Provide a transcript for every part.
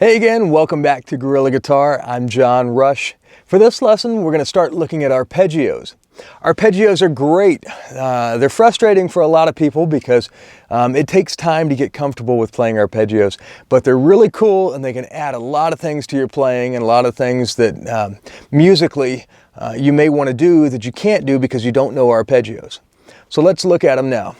Hey again, welcome back to Gorilla Guitar. I'm John Rush. For this lesson, we're going to start looking at arpeggios. Arpeggios are great. They're frustrating for a lot of people because it takes time to get comfortable with playing arpeggios, but they're really cool and they can add a lot of things to your playing and a lot of things that musically you may want to do that you can't do because you don't know arpeggios. So let's look at them now.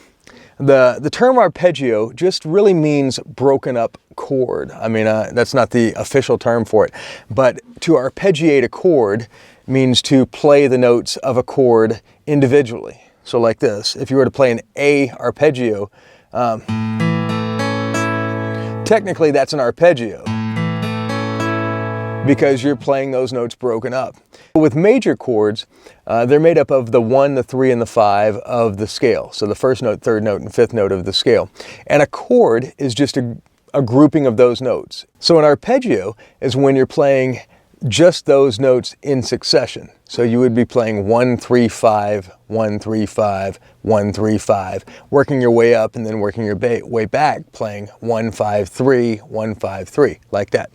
The term arpeggio just really means broken up chord. I mean, that's not the official term for it, but to arpeggiate a chord means to play the notes of a chord individually. So like this, if you were to play an A arpeggio, technically that's an arpeggio because you're playing those notes broken up. With major chords, they're made up of the 1, the 3, and the 5 of the scale. So the first note, third note, and fifth note of the scale. And a chord is just a grouping of those notes. So an arpeggio is when you're playing just those notes in succession. So you would be playing 1, 3, 5, 1, 3, 5, 1, 3, 5, working your way up and then working your way back, playing 1, 5, 3, 1, 5, 3, like that.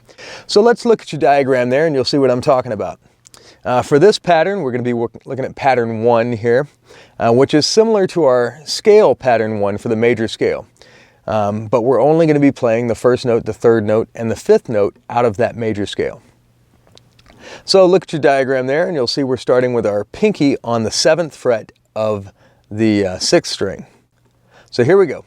So let's look at your diagram there and you'll see what I'm talking about. For this pattern, we're going to be looking at pattern 1 here, which is similar to our scale pattern 1 for the major scale. But we're only going to be playing the first note, the third note, and the fifth note out of that major scale. So look at your diagram there and you'll see we're starting with our pinky on the 7th fret of the 6th string. So here we go.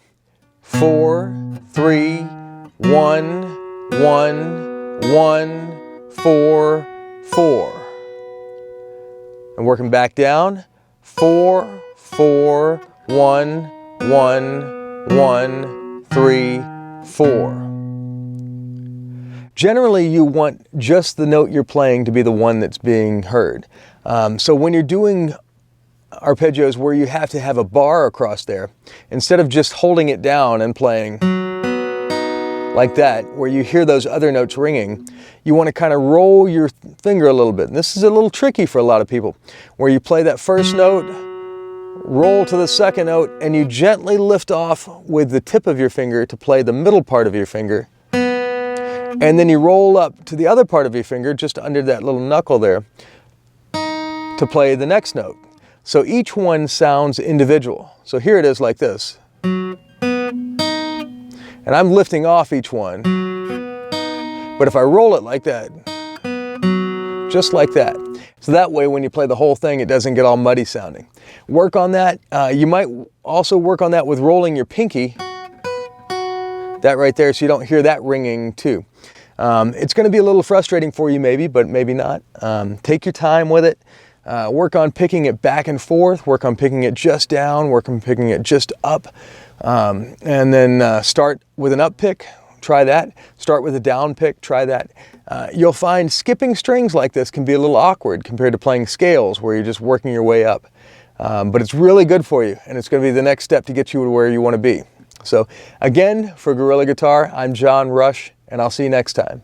4, 3, 1, 1, 1, 4, 4. And working back down, 4, 4, 1, 1, 1, 3, 4. Generally, you want just the note you're playing to be the one that's being heard. So when you're doing arpeggios where you have to have a bar across there, instead of just holding it down and playing like that, where you hear those other notes ringing, you want to kind of roll your finger a little bit. And this is a little tricky for a lot of people, where you play that first note, roll to the second note, and you gently lift off with the tip of your finger to play the middle part of your finger. And then you roll up to the other part of your finger, just under that little knuckle there, to play the next note. So each one sounds individual. So here it is like this. And I'm lifting off each one. But if I roll it like that, just like that. So that way when you play the whole thing, it doesn't get all muddy sounding. Work on that. You might also work on that with rolling your pinky. That right there, so you don't hear that ringing too. It's going to be a little frustrating for you maybe, but maybe not. Take your time with it. Work on picking it back and forth. Work on picking it just down. Work on picking it just up. And then start with an up pick. Try that. Start with a down pick. Try that. You'll find skipping strings like this can be a little awkward compared to playing scales where you're just working your way up. But it's really good for you, and it's going to be the next step to get you to where you want to be. So again, for Gorilla Guitar, I'm John Rush, and I'll see you next time.